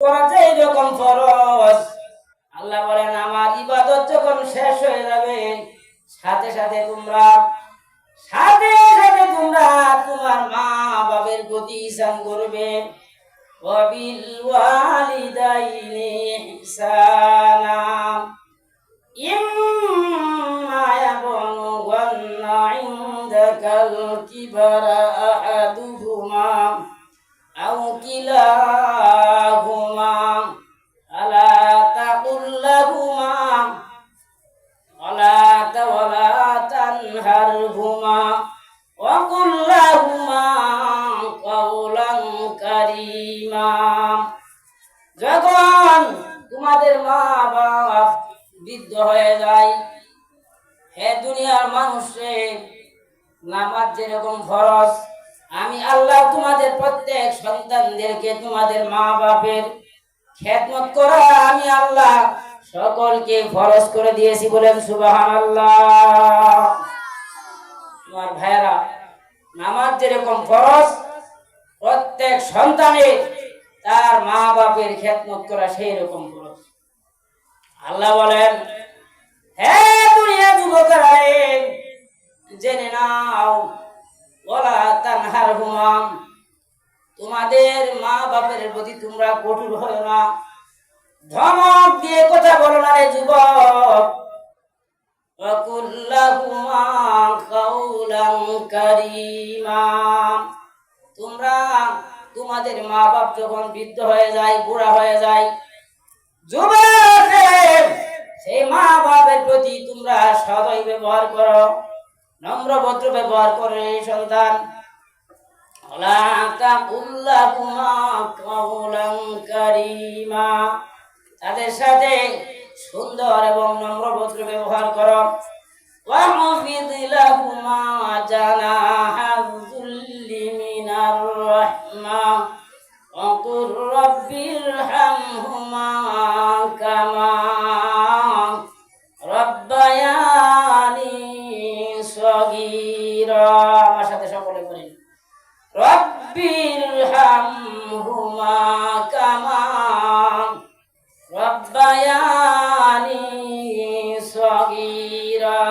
করা যে এরকম ফরজ। আল্লাহ বলেন আমার ইবাদত যখন শেষ হয়ে যাবে সাথে সাথে তোমরা তোমার মা বাবার প্রতি ইহসান করবে। ওয়াবিল ওয়ালিদাইনি ইহসানা ইম্মা ইয়াবলুগান্না ইনদাকাল কিবারা আহাদুহুমা আও কিলাহুমা আলা তাকুল লাহুমা ওয়ালা তানহারহুমা ওয়া কুল লাহুমা কাওলান কারীমা। যখন তোমাদের মা বাপ বৃদ্ধ হয়ে যায়, হে দুনিয়ার মানুষে, নামাজ যেরকম ফরজ আমি আল্লাহ তোমাদের প্রত্যেক সন্তানদেরকে তোমাদের মা বাপের খেদমত করা আমি আল্লাহ সকলকে ফরজ করে দিয়েছি। বলেন সুবহানাল্লাহ। আমার ভাইরা, নামাজ যেরকম ফরজ প্রত্যেক সন্তানের তার মা বাপের খেদমত করা সেই রকম ফরজ। আল্লাহ বলেন হে দুনিয়া যুবকেরা জেনে নাও, ওয়ালা তানহারহুমা তোমাদের মা বাপের প্রতি তোমরা কঠোর হও না, ধমক দিয়ে কথা বলো না রে যুবক। ওয়া কুল লাহুমা কাওলান কারীমা তোমরা তোমাদের মা বাপ যখন বৃদ্ধ হয়ে যায়, বুড়া হয়ে যায়, যুবক সেই মা বাপের প্রতি তোমরা সদয় ব্যবহার করো, নম্র ভদ্র ব্যবহার করে সন্তান। ওয়ালা তাকুল লাহুমা কাওলান কারীমা তাদের সাথে সুন্দর এবং নম্র ভদ্র ব্যবহার করো। ওয়াহফিদ লাহুমা জানাহায যুল্লি মিনার রাহমা ওয়া কুর রাব্বিরহামহুমা কামা রাব্বায়ানি সগীরা। আমার সাথে সকলে বলেন রাব্বিরহামহুমা কামা রাব্বায়ানি সগীরা।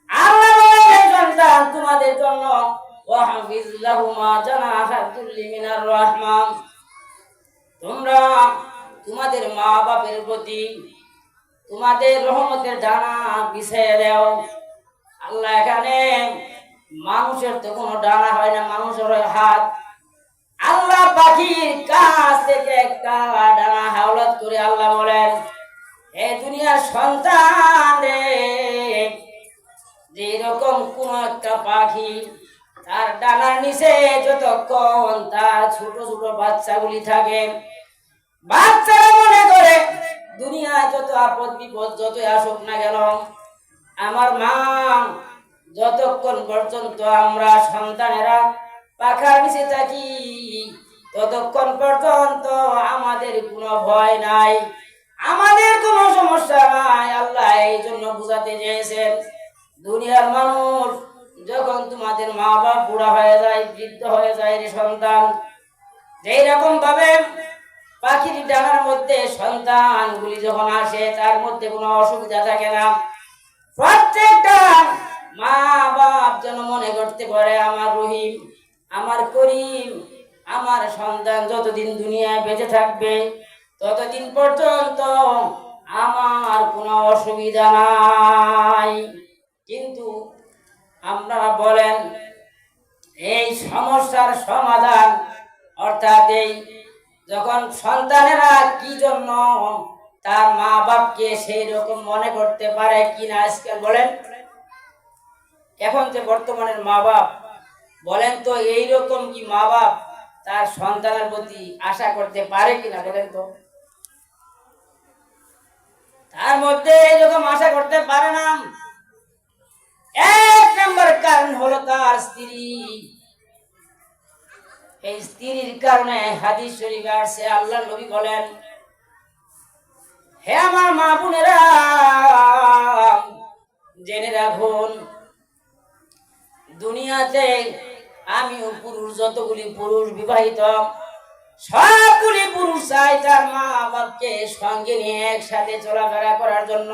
আল্লাহ বলেন সন্তান তোমাদের জন্য ওয়াহফিজ লাহুমা জানাহা যুল্লি মিনার রাহমা তোমরা তোমাদের মা বাপের প্রতি তোমাদের রহমতের ডানা বিছিয়ে দাও। আল্লাহ এখানে মানুষের তো কোনো ডানা হয় না, মানুষের হয় হাত। আল্লাহ পাখির কাছ থেকে একটা ডানা হাওলাত করে আল্লাহ বলেন হে দুনিয়ার সন্তান রে, যে রকম কোন একটা পাখি তার ডানার নিচে যতক্ষণ তার ছোট ছোট বাচ্চাগুলি থাকে, বাচ্চারা মনে করে দুনিয়ায় যত আপদ বিপদ যতই আসুক না কেন, আমার মা যতক্ষণ পর্যন্ত আমরা সন্তানেরা পাখার নিচে থাকি ততক্ষণ পর্যন্ত আমাদের কোনো ভয় নাই, আমাদের কোনো সমস্যা নাই। আল্লাহ এই জন্য বুঝাতে চেয়েছেন দুনিয়ার মানুষ যখন তোমাদের মা বাপ বুড়া হয়ে যায়, বৃদ্ধ হয়ে যায় রে সন্তান, যেই রকম ভাবে পাখির ডানার মধ্যে সন্তানগুলি যখন আসে তার মধ্যে কোনো অসুবিধা থাকে না, প্রত্যেকটা মা বাপ যেন মনে করতে পারে আমার রহিম, আমার করিম, আমার সন্তান যতদিন দুনিয়ায় বেঁচে থাকবে ততদিন পর্যন্ত আমার কোনো অসুবিধা নাই। কিন্তু আপনারা বলেন এই সমস্যার সমাধান অর্থাৎ এই যখন সন্তানেরা কি জন্য তার মা বাপকে সেই রকম মনে করতে পারে কিনা আজকাল বলেন, এখন যে বর্তমানের মা বাপ বলেন তো এইরকম কি মা বাপ তার সন্তানের প্রতি আশা করতে পারে কিনা বলেন তো? তার মধ্যে এইরকম আশা করতে পারে না। এক নম্বর কারণ হলো তার স্ত্রী। এই স্ত্রীর কারণে হাদিস শরীফে আসছে আল্লাহ নবী বলেন হে আমার মা বোনেরা জেনে রাখুন, দুনিয়াতে আমি পুরুষ যতগুলি পুরুষ বিবাহিত সবগুলি পুরুষ চায় তার মা বাপকে সঙ্গে নিয়ে একসাথে চলাফেরা করার জন্য,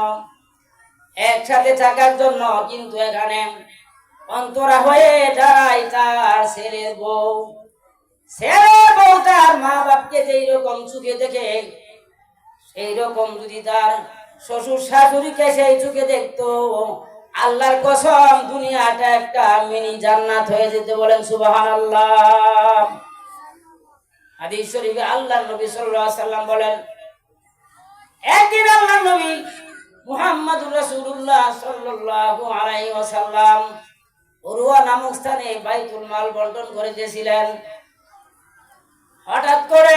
একসাথে থাকার জন্য, কিন্তু এখানে অন্তরা হয়ে দাঁড়ায় তার ছেলের বউ। ছেলের বউ তার মা বাপকে যেই রকম চোখে দেখে, সেই রকম যদি তার শ্বশুর শাশুড়িকে সেই চোখে দেখতো, আল্লাহর কসম দুনিয়াটা একটা মিনি জান্নাত হয়ে যেতে। বলেন সুবহানাল্লাহ। হাদিস শরীফে আল্লাহর নবী সাল্লাল্লাহু আলাইহি ওয়াসাল্লাম বলেন, একদিন আল্লাহর নবী মুহাম্মদুর রাসূলুল্লাহ সাল্লাল্লাহু আলাইহি ওয়াসাল্লাম উরওয়া নামক স্থানে বাইতুল মাল বন্টন করিতেছিলেন। হঠাৎ করে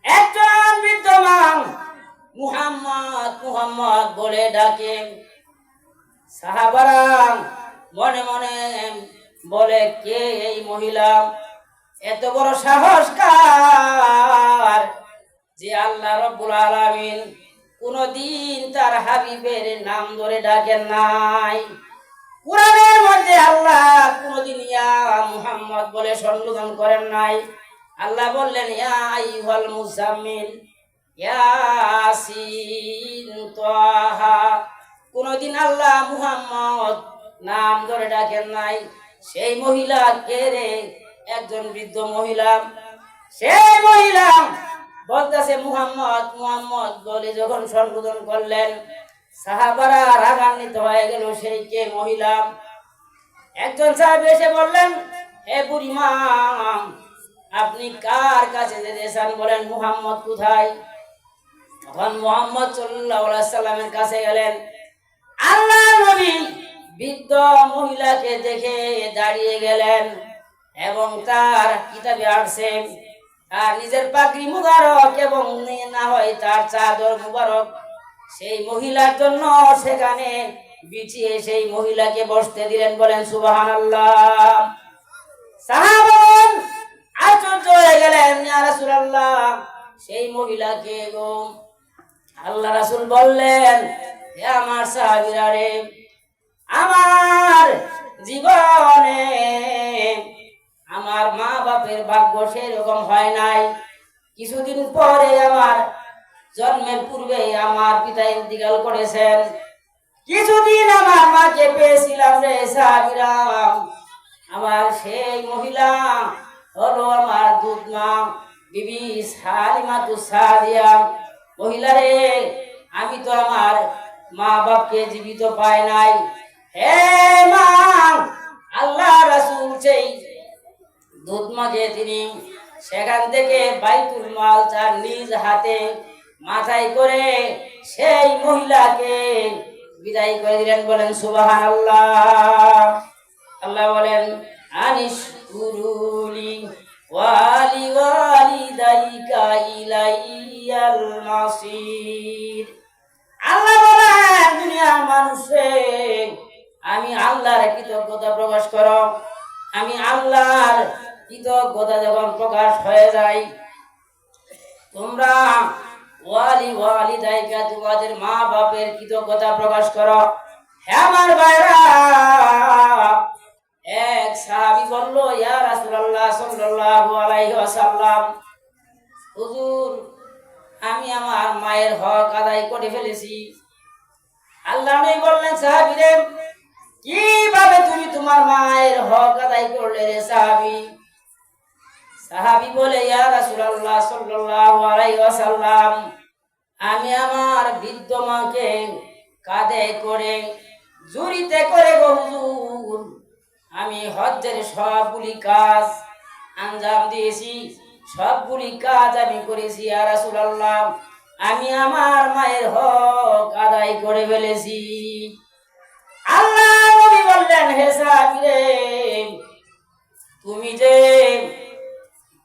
একজন বৃদ্ধ মানুষ মুহাম্মদ মুহাম্মদ বলে ডাকে। সাহাবারা মনে মনে বলে, কে এই মহিলা? এত বড় সাহস কার যে আল্লাহ রাব্বুল আলামিন কোনদিন তার হাবিবের নাম ধরে ডাকেন নাই। কুরআনের মধ্যে আল্লাহ কোনদিন ইয়া মুহাম্মদ বলে সম্বোধন করেন নাই। আল্লাহ বললেন, ইয়া আইয়ুহাল মুজাম্মিল, ইয়াসিন, তাহা। কোনদিন আল্লাহ মুহাম্মদ নাম ধরে ডাকেন নাই। সেই মহিলা কে রে? একজন বৃদ্ধ মহিলা। সেই মহিলা বলতেছে মুহাম্মদ মুহাম্মদ বলে যখন সম্বোধন করলেন, সাহাবারা রাগান্বিত হয়ে গেল। সেই কে মহিলা? একজন সাহাবী এসে বললেন, হে বুড়িমা, আপনি কার কাছে যেতে চান বলেন? মুহাম্মদ কোথায়? তখন মুহাম্মদ সাল্লাল্লাহু আলাইহি সাল্লামের কাছে গেলেন। আল্লাহর নবী বৃদ্ধ মহিলাকে দেখে দাঁড়িয়ে গেলেন এবং তার কিতাবে আসছে তার নিজের পাগড়ি মুবারক এবং না হয় তার চাদর মুবারক সেই মহিলার জন্য সেখানে বিছিয়ে সেই মহিলাকে বসতে দিলেন। বলেন সুবহানাল্লাহ। সাহাবাগণ আশ্চর্য হয়ে গেলেন, ইয়া রাসূলুল্লাহ, সেই মহিলাকে গো? আল্লাহ রাসূল বললেন, হে আমার সাহাবীরা রে, আমার জীবনে আমার মা বাপের ভাগ্য সেরকম হয় নাই। কিছুদিন পরে আমার জন্মের পূর্বে আমার পিতা ইন্তিকাল করেছেন। কিছুদিন আমার মাকে পেয়েছিলাম রে সাহাবীরা। আমার সেই মহিলা হলো আমার দুধ মা বিবি হালিমাতুস সাদিয়া। মহিলা রে, আমি তো আমার মা বাপকে জীবিত পাই নাই। হে মা, আল্লাহ রাসূল সেই দুধ মাকে তিনি সেখান থেকে বাইতুল মাল তার নিজ হাতে মাথায় করে সেই মহিলাকে বিদায় করে দিলেন। বলেন সুবহানাল্লাহ। আল্লাহ বলেন, আনিশকুরুলি ওয়ালি ওয়ালিদাইকা ইলাইয়াল মাসির। আল্লাহ বলেন, দুনিয়ার মানুষে আমি আল্লাহর কৃতজ্ঞতা প্রকাশ করো। আমি আল্লাহর কৃতজ্ঞতা যখন প্রকাশ হয়ে যায়, তোমরা ওয়ালি ওয়ালিদাইকা তোমাদের মা বাপের কৃতজ্ঞতা প্রকাশ করো। হে আমার ভাইরা, এক সাহাবী বলল, ইয়া রাসূলুল্লাহ সাল্লাল্লাহু আলাইহি ওয়াসাল্লাম, হুজুর, আমি আমার মায়ের হক আদায় করে ফেলেছি। আল্লাহ নবী বললেন, সাহাবীরে, কিভাবে তুমি তোমার মায়ের হক আদায় করলে রে সাহাবী? সাহাবী বলে, ইয়া রাসূলুল্লাহ সাল্লাল্লাহু আলাইহি ওয়াসাল্লাম, আমি আমার বৃদ্ধ মাকে কাঁধে করে ঝুড়িতে করে গো হুজুর, আমি হজ্জের সবগুলি কাজ আঞ্জাম দিয়েছি, সবগুলি কাজ আমি করেছি। ইয়া রাসূলুল্লাহ, আমি আমার মায়ের হক আদায় করে ফেলেছি। আল্লাহ নবী বললেন, হে সাহাবী রে, তুমি যে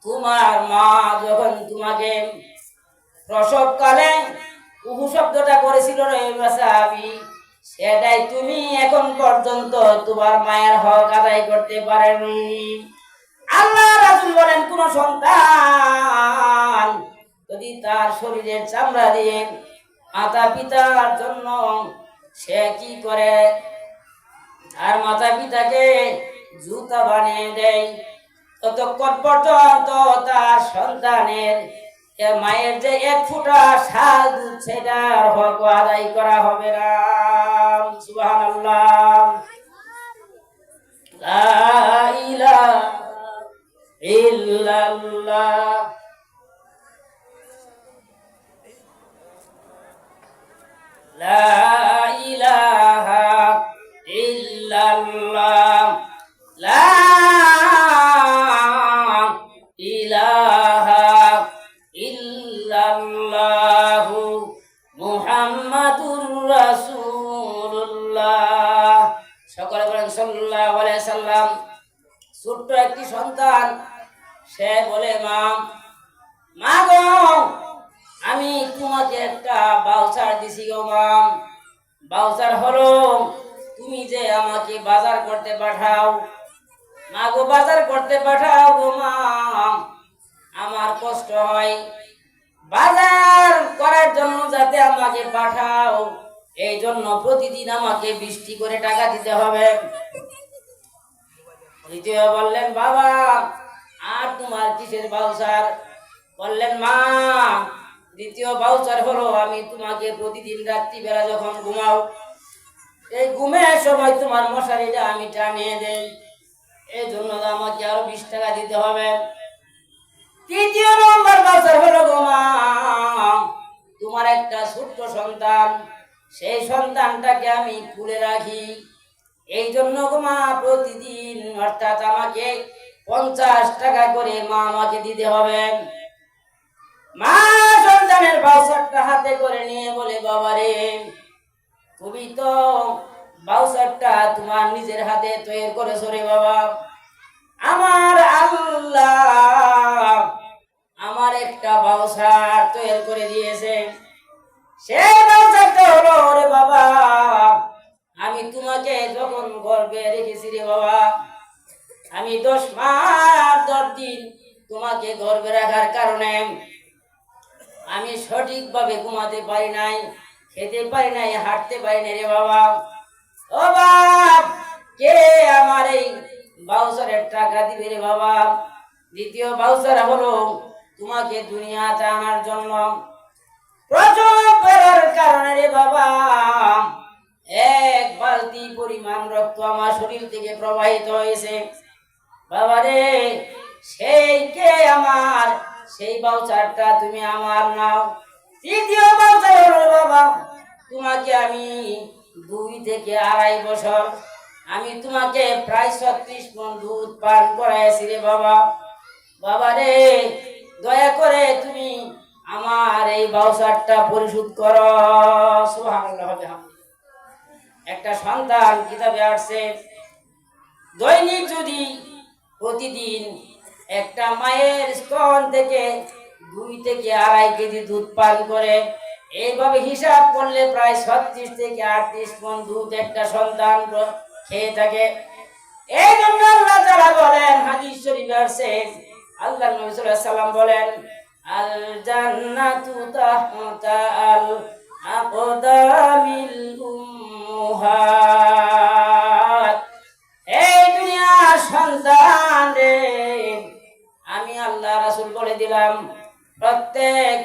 তোমার মা যখন তোমাকে প্রসবকালে উহু শব্দটা করেছিল রে সাহাবী, সেটাই তুমি এখন পর্যন্ত তোমার মায়ের হক আদায় করতে পারেনি। আল্লাহ রাসূল বলেন, কোন সন্তান যদি তার শরীরের চামড়া দিয়ে মাতা পিতার জন্য সে কি করে, তার মাতা পিতাকে জুতা বানিয়ে দেয়, ততক্ষণ পর্যন্ত তার সন্তানের মায়ের যে এক ফোঁটা শাল দুধ সেটার হক আদায় করা হবে না। সুবহানাল্লাহ। লা ইলাহা ইল্লাল্লাহ। লা ইলাহা ইল্লাল্লাহ। লা ইলাহা ইল্লাল্লাহু মুহাম্মাদুর রাসূলুল্লাহ। সকলে বলেন সাল্লাল্লাহু আলাইহি সাল্লাম। ছোট্ট একটি সন্তান, সে বলে, মা গো, আমি তোমাকে একটা বাউচার দিছি গো মা। বাউচার হলো তুমি যে আমাকে বাজার করতে পাঠাও। মা গো, বাজার করতে পাঠাও গো মা, আমার কষ্ট হয়। বাজার করার জন্য যাতে আমাকে পাঠাও, এই জন্য প্রতিদিন আমাকে 20টি করে টাকা দিতে হবে। দ্বিতীয় বললেন, বাবা আর তোমার কিসের বাউচার? বললেন, মা দ্বিতীয় বাউচার হলো আমি তোমাকে প্রতিদিন রাত্রিবেলা যখন ঘুমাও, এই ঘুমের সময় তোমার মশারিটা আমি টানিয়ে দেই, এই জন্য আমাকে আরো 20 টাকা দিতে হবে। তৃতীয় নম্বর বাউচার হলো, গো মা তোমার একটা ছোট্ট সন্তান, সেই সন্তানটাকে আমি কুলে রাখি, এই জন্য গো মা প্রতিদিন অর্থাৎ আমাকে 50 টাকা করে মা আমাকে দিতে হবে। মা সন্তানের বাউচারটা হাতে করে নিয়ে বলে, বাবা রে, তুমি তো বাউচারটা তোমার নিজের হাতে তৈরি করেছো রে বাবা। আমার আল্লাহ আমার একটা বাউচার তৈরি করে দিয়েছে, সেই বাউচারটা হলো, রে বাবা, আমি তোমাকে যখন গর্ভে রেখেছি রে বাবা, আমি 10 মাস 10 দিন তোমাকে গর্ভে রাখার কারণে আমি সঠিকভাবে ঘুমাতে পারি নাই, খেতে পারি নাই, হাঁটতে পারি নাই রে বাবা। ও বাপ, কে আমার এই বাউচারের টাকা দিবে রে বাবা? দ্বিতীয় বাউচার হলো তোমাকে দুনিয়াতে আনার জন্য প্রচুর পড়ার কারণে রে বাবা 1 বালতি পরিমাণ রক্ত আমার শরীর থেকে প্রবাহিত হয়েছে। বাবা রে, সেই কে আমার, সেই বাউচারটা তুমি আমার নাও। তৃতীয় বাউচার হলো, বাবা তোমাকে আমি 2 থেকে 2.5 বছর আমি তোমাকে প্রায় 36 মণ দুধ পান করাইছি রে বাবা। বাবা রে, দয়া করে তুমি আমার এই বাউচারটা পরিশোধ করো। সুবহানাল্লাহ। একটা সন্তান কিতাবে আসছে, দৈনিক যদি প্রতিদিন একটা মায়ের স্তন থেকে 2 থেকে 2.5 কেজি দুধ পান করে, এইভাবে হিসাব করলে প্রায় 36 থেকে 38 মণ দুধ একটা সন্তান খেয়ে থাকে। এই জন্য আল্লাহ তাআলা বলেন, হাদিস শরীফে আছে, আল্লাহ নবী সাল্লাল্লাহু আলাইহি সাল্লাম বলেন, আল জান্নাতু তাহতা আল আকদামিল উম্মাহাত। এই দুনিয়ার সন্তান রে, আমি আল্লাহ রাসূল বলে দিলাম, প্রত্যেক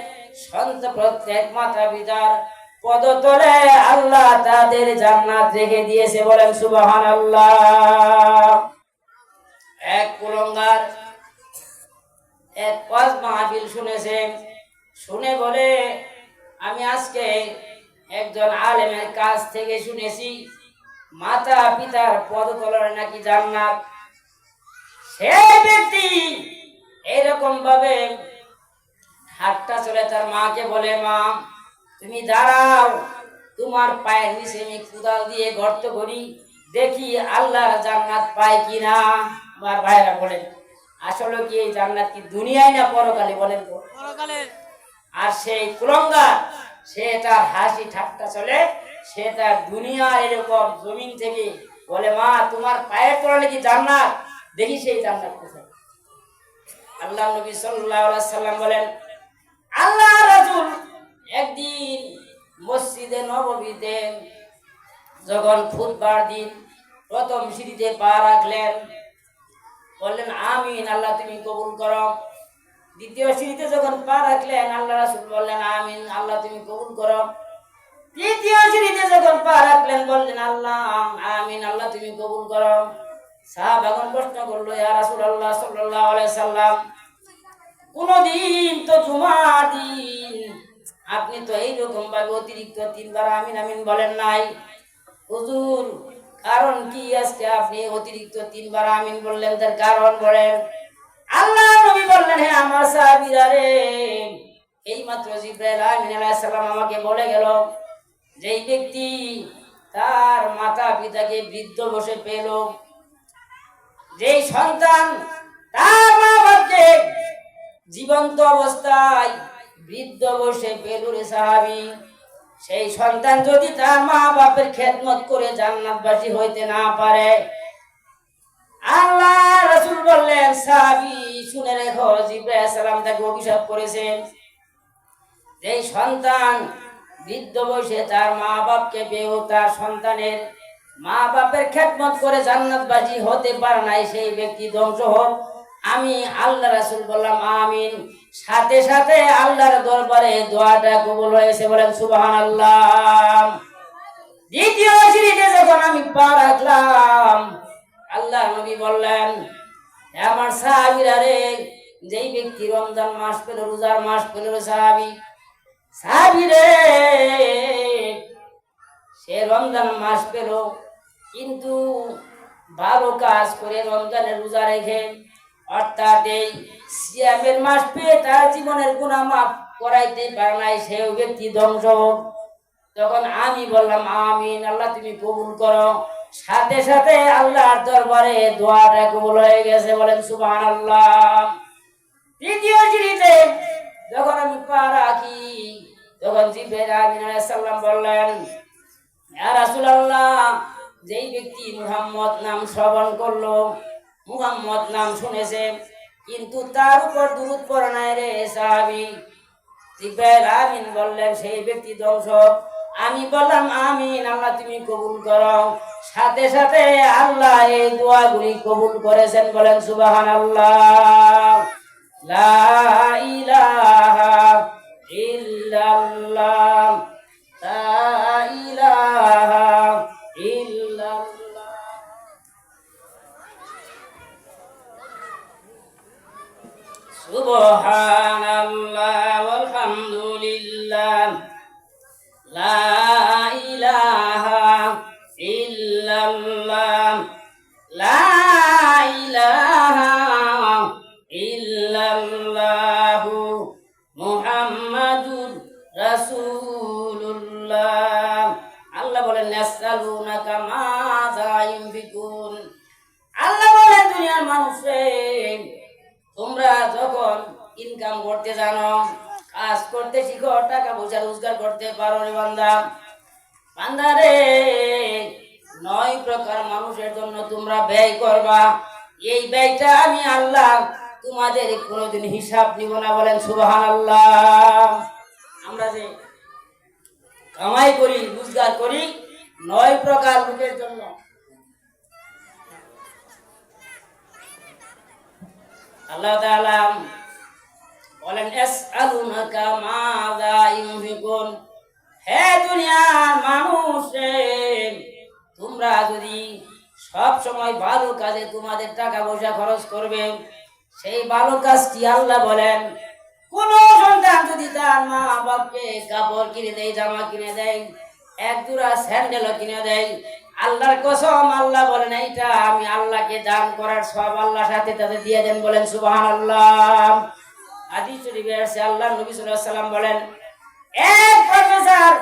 মাতা পিতার পদতলে আল্লাহ তাদের জান্নাত রেখে দিয়েছে। বলেন সুবহানাল্লাহ। এক কুলঙ্গার এক ওয়াজ মাহফিল শুনেছে, শুনে বলে, আমি আজকে একজন আলেমের কাছ থেকে শুনেছি মাতা পিতার পদতলে নাকি জান্নাত। সেই ব্যক্তি এরকম ভাবে হাতটা চলে তার মাকে বলে, মা তুমি দাঁড়াও, তোমার পায়ের নিচে আমি কোদাল দিয়ে গর্ত করি, দেখি আল্লাহর জান্নাত পায় কিনা। আমার ভাইরা বলেন, আসলে কি এই জান্নাত কি দুনিয়ায় না পরকালে? বলেন তো। পরকালে। আর সেই কুলঙ্গার, সে তার হাসি ঠাট্টা চলে, সে তার দুনিয়া এরকম জমিন থেকে বলে, মা তোমার পায়ের তলে নাকি জান্নাত, দেখি সেই জান্নাত কোথায়। আল্লাহ নবী সাল্লাল্লাহু আলাইহি সাল্লাম বলেন, আল্লাহ রাসূল একদিন মসজিদে নববীতে যখন খুতবার দিন প্রথম সিঁড়িতে পা রাখলেন, বললেন, আমিন, আল্লাহ তুমি কবুল করো। দ্বিতীয় সিঁড়িতে যখন পা রাখলেন আল্লাহ রাসূল বললেন আমিন, আল্লাহ তুমি কবুল করো। তৃতীয় সিঁড়িতে যখন পা রাখলেন বললেন আল্লাহ আমিন, আল্লাহ তুমি কবুল করো। সাহাবাগণ প্রশ্ন করলো, ইয়া রাসূলুল্লাহ সাল্লাল্লাহু আলাইহি সাল্লাম, কোনদিন তো জুমার দিন আপনি তো এইরকম ভাবে অতিরিক্ত তিনবার আমিন আমিন বলেন নাই, হুজুর কারণ কি আজকে আপনি অতিরিক্ত তিনবার আমিন বললেন, তার কারণ বলেন। আল্লাহ নবী বললেন, হে আমার সাহাবীরা রে, এইমাত্র জিবরাইল আমিন আলাইহিস সালাম আমাকে বলে গেল, যেই ব্যক্তি তার মাতা পিতাকে বৃদ্ধ বসে পেল, যেই সন্তান তার মা বাপকে জীবন্ত অবস্থায় বৃদ্ধ বসে পেল রে সাহাবী, সেই সন্তান যদি তার মা বাপের খেদমত করে জান্নাতবাসী হইতে না পারে, আল্লাহ রাসূল বললেন সাহাবী শুনে রেখো, জিবরাইল আলাইহিস সালাম তাকে অভিশাপ করেছেন, যেই সন্তান বৃদ্ধ বয়সে তার মা বাপকে পেয়েও তার সন্তানের মা বাপের খেদমত করে জান্নাতবাসী হতে পারে নাই, সেই ব্যক্তি ধ্বংস হোক। আমি আল্লাহ রাসূল বললাম আমিন, সাথে সাথে আল্লাহর দরবারে দোয়াটা কবুল হয়েছে, বলেন সুবহানাল্লাহ। দ্বিতীয় সিঁড়িতে যখন আমি পা রাখলাম আল্লাহ নবী বললেন, হে আমার সাহাবীরা রে, যেই ব্যক্তি রমজান মাস পেল, রোজার মাস পেল রে সাহাবী রে, সে রমজান মাস পেল কিন্তু ভালো কাজ করে রমজানের রোজা রেখে, অর্থাৎ এই সিয়ামের মাস পেয়ে তার জীবনের গুনাহ মাফ করাইতে পারে নাই, সেই ব্যক্তি ধ্বংস হোক। তখন আমি বললাম আমিন, আল্লাহ তুমি কবুল করো। সাথে সাথে আল্লাহর দরবারে দোয়াটা কবুল হয়ে গেছে, বলেন সুবহানাল্লাহ। তৃতীয় সিঁড়িতে যখন আমি পা রাখি তখন জিবরাইল আমিন আলাইহিস সালাম বললেন, ইয়া রাসূলুল্লাহ, যেই ব্যক্তি মুহাম্মদ নাম শ্রবণ করলো, মুহাম্মদ নাম শুনেছে কিন্তু তার উপর দুরূদ পড়ে নাই রে সাহাবী, জিবরাইল আমিন বললেন সেই ব্যক্তি ধ্বংস। আমি বললাম আমিন, আল্লাহ তুমি কবুল করো। সাথে সাথে আল্লাহ এই দোয়াগুলি কবুল করেছেন, বলেন সুবহানাল্লাহ। লা ইলাহা ইল্লাল্লাহ, লা ইলাহা ইল্লাল্লাহ। সুবহানাল্লাহ ওয়ালহামদুলিল্লাহ, লা ইলাহা ইল্লাল্লাহ, লা ইলাহা ইল্লাল্লাহ, মুহাম্মাদুর রাসূলুল্লাহ। আল্লাহ বলেন ইয়াসআলুনাকা মাযা ইউনফিকুন, আল্লাহ বলেন দুনিয়ার মানুষে তোমরা যখন ইনকাম করতে জানো, কাজ করতে শিখো, টাকা পয়সা রোজগার করতে পারো রে বান্দা, বান্দারে 9 প্রকার মানুষের জন্য তোমরা ব্যয় করবা, এই ব্যয়টা আমি আল্লাহ তোমাদের কোনোদিন হিসাব নিব না, বলেন সুবহানাল্লাহ। আমরা যে কামাই করি, রোজগার করি 9 প্রকার লোকের জন্য। আল্লাহ তাআলা বলেন ইয়াসআলুনাকা মাযা ইউনফিকুন, হে দুনিয়ার মানুষ রে, তোমরা যদি সব সময় ভালো কাজে তোমাদের টাকা পয়সা খরচ করবে, সেই ভালো কাজটি আল্লাহ বলেন, কোন সন্তান যদি তার মা বাপকে কাপড় কিনে দেয়, জামা কিনে দেয়, এক জোড়া স্যান্ডেলও কিনে দেয়, আল্লাহর কসম আল্লাহ বলেন এইটা আমি আল্লাহকে দান করার সব আল্লাহ সাথে তাদের দিয়ে দেন, বলেন সুবহানাল্লাহ। হাদিস শরীফে আছে আল্লাহ নবী সাল্লাল্লাহু আলাইহি ওয়াসাল্লাম বলেন, এক প্রফেসর,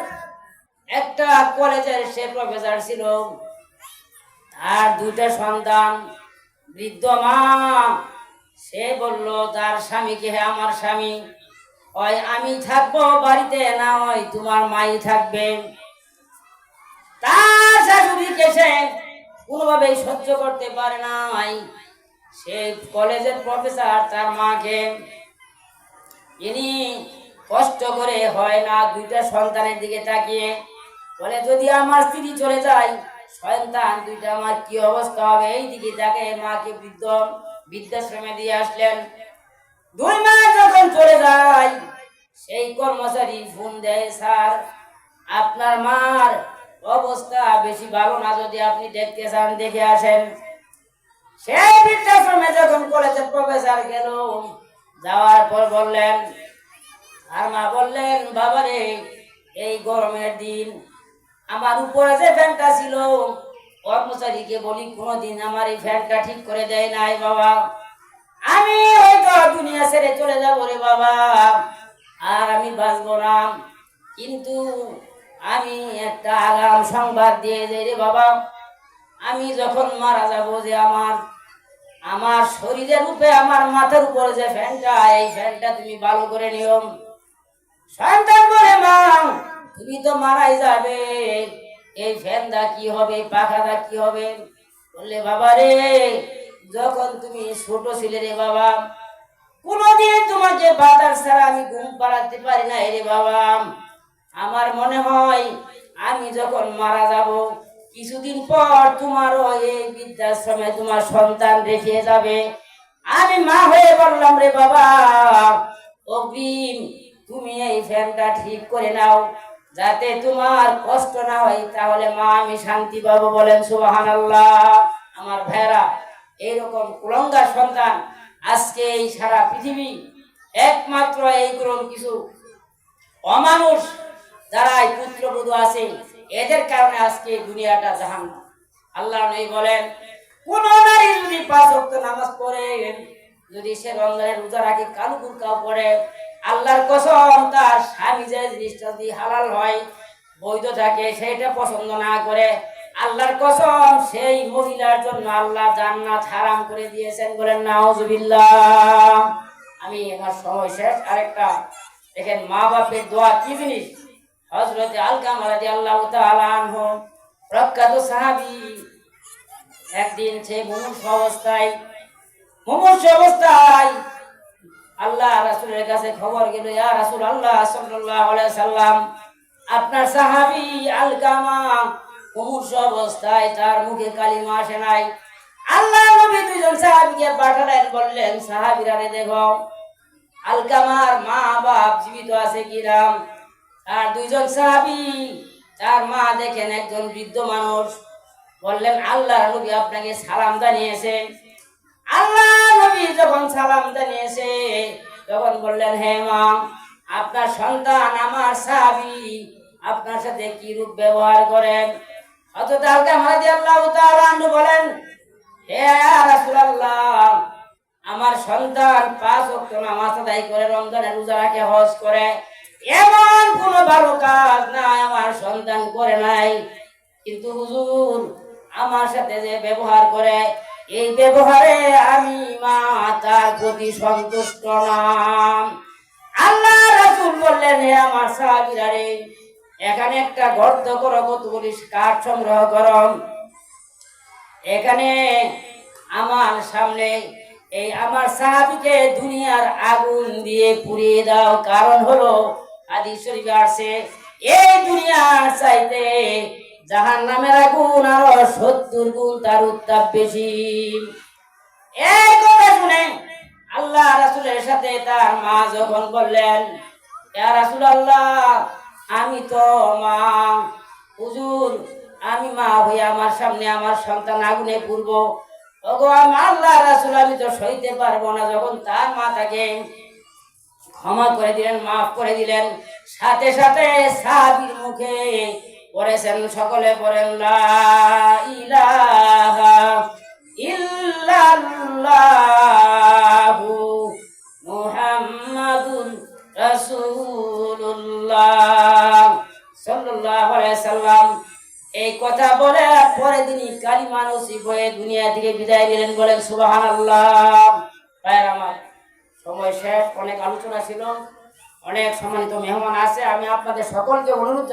একটা কলেজের সে প্রফেসর ছিল, তার 2টা সন্তান, বৃদ্ধ মা, সে বলল তার স্বামীকে, হে আমার স্বামী, হয় আমি থাকবো বাড়িতে, না হয় তোমার মাই থাকবে। তার শাশুড়িকে সে কোনোভাবেই সহ্য করতে পারে নাই, সে কলেজের প্রফেসর তার মাকে ইনি কষ্ট করে হয় না 2টা সন্তানের দিকে তাকিয়ে বলে, যদি আমার স্ত্রী চলে যায়, সন্তান 2টা আমার কি অবস্থা হবে, এই দিকে তাকে মাকে বৃদ্ধাশ্রমে দিয়ে আসলেন। 2 মাস যখন চলে যায় সেই কর্মচারী ফোন দেয়, স্যার আপনার মার অবস্থা বেশি ভালো না, যদি আপনি দেখতে চান দেখে আসেন। সেই বৃদ্ধাশ্রমে যখন কলেজের প্রফেসর গেল, যাওয়ার পর বললেন, আর মা বললেন, বাবারে এই গরমের দিন আমার উপরে যে ফ্যানটা ছিল কর্মচারীকে বলি কোনোদিন আমার এই ফ্যানটা ঠিক করে দেয় নাই বাবা, আমি হয়তো দুনিয়া ছেড়ে চলে যাবো রে বাবা, আর আমি বাঁচবো না। কিন্তু আমি একটা আগাম সংবাদ দিয়ে যাই রে বাবা, আমি যখন মারা যাব যে আমার শরীরের উপরে আমার মাথার উপরে যে ফ্যানটা, এই ফ্যানটা তুমি ভালো করে নিও। সন্তান বলে, মা তুমি তো মারাই যাবে, এই ফ্যানটা কি হবে, পাখাটা কি হবে? বললে, বাবা রে যখন তুমি ছোট ছিলে রে বাবা, কোনদিন তোমাকে বাতাস ছাড়া আমি ঘুম পাড়াতে পারি না রে বাবা। আমার মনে হয় আমি যখন মারা যাব কিছুদিন পর তোমারও এই বৃদ্ধাশ্রমে তোমার সন্তান রেখে যাবে। আমি মা হয়ে বললাম, রে বাবা অগ্রিম তুমি এই ফ্যানটা ঠিক করে নাও যাতে তোমার কষ্ট না হয়, তাহলে মা আমি শান্তি পাবো। বলেন সুবহানাল্লাহ। আমার ভাইরা, এইরকম কুলাঙ্গার সন্তান আজকে এই সারা পৃথিবী একমাত্র এইগুলো কিছু অমানুষ যারা পুত্রবধূ আছে, এদের কারণে আজকে দুনিয়াটা জাহান্নাম। আল্লাহ নবী বলেন, কোন নারী যদি 5 ওয়াক্ত নামাজ পড়ে, যদি সে রমজানের রোজা রাখে, কালো বুরকাও পড়ে, আল্লাহর কসম তার স্বামী যে জিনিসটা যদি হালাল হয়, বৈধ থাকে, সেটা পছন্দ না করে, আল্লাহর কসম সেই মহিলার জন্য আল্লাহ জান্নাত হারাম করে দিয়েছেন। বলেন নাউজুবিল্লাহ। আমি আমার সময় শেষ। আরেকটা দেখেন, মা বাপের দোয়া কি জিনিস। হযরত আলকামা রাদিয়াল্লাহু তাআলা আনহু প্রখ্যাত সাহাবী, একদিন সে মুমূর্ষু অবস্থায় আল্লাহ রাসূলের কাছে খবর গেল, ইয়া রাসূলুল্লাহ সাল্লাল্লাহু আলাইহি সাল্লাম, আপনার সাহাবী আলকামা মুমূর্ষু অবস্থায়, তার মুখে কালিমা আসে নাই। আল্লাহ নবী 2 জন সাহাবীকে পাঠালেন, বললেন, সাহাবীরা রে দেখো আলকামার মা বাপ জীবিত আছে কিনা। আর 2 জন সাহাবী তার মা দেখেন একজন বৃদ্ধ মানুষ। বললেন, আল্লাহ নবী আপনাকে সালাম জানিয়েছে। আল্লাহ নবী যখন সালাম জানিয়েছে, তখন বললেন, হে মা আপনার সন্তান আমার সাহাবী আপনার সাথে কি রূপ ব্যবহার করেন? হযরত আলকামা রাদিয়াল্লাহু তাআলা আনহু বলেন, হে রাসূলুল্লাহ, আমার সন্তান 5 ওয়াক্ত নামাজ আদায় করে, রমজানের রোজা রাখে, হজ করে, এমন কোন ভালো কাজ নাই আমার সন্তান করে নাই। কিন্তু হুজুর আমার সাথে যে ব্যবহার করে, এই ব্যবহারে আমি মা তার প্রতি সন্তুষ্ট না। আল্লাহ রাসূল বললেন, হে আমার সাহাবীরা রে, এখানে একটা গর্ত করো, কতগুলি কাঠ সংগ্রহ করো, এখানে আমার সামনে এই আমার সাহাবীকে দুনিয়ার আগুন দিয়ে পুড়িয়ে দাও। কারণ হলো হাদিস শরীফে আছে, এই দুনিয়ার চাইতে জাহান্নামের আগুন আরো 70 গুণ তার উত্তাপ বেশি। এই কথা শুনে আল্লাহ রাসূলের সাথে তার মা যখন বললেন, ইয়া রাসূলুল্লাহ, আমি তো মা, হুজুর আমি মা হয়ে আমার সামনে আমার সন্তান আগুনে পুড়বো, ওগো আল্লাহ রাসূল আমি তো সইতে পারবো না। যখন তার মা তাকে ক্ষমা করে দিলেন, মাফ করে দিলেন, সাথে সাথে সাহাবীর মুখে পড়েছেন, সকলে পড়েন, লা ইলাহা ইল্লাল্লাহু মুহাম্মাদুর রাসূলুল্লাহ সাল্লাল্লাহু আলাইহি সাল্লাম। এই কথা বলে পরে তিনি কালিমা নসিব হয়ে দুনিয়া থেকে বিদায় নিলেন। বলেন সুবহানাল্লাহ। ভাইরা আমার, সময় শেষ, অনেক আলোচনা ছিল, অনেক সম্মানিত মেহমান আছে। আমি আপনাদের সকলকে অনুরোধ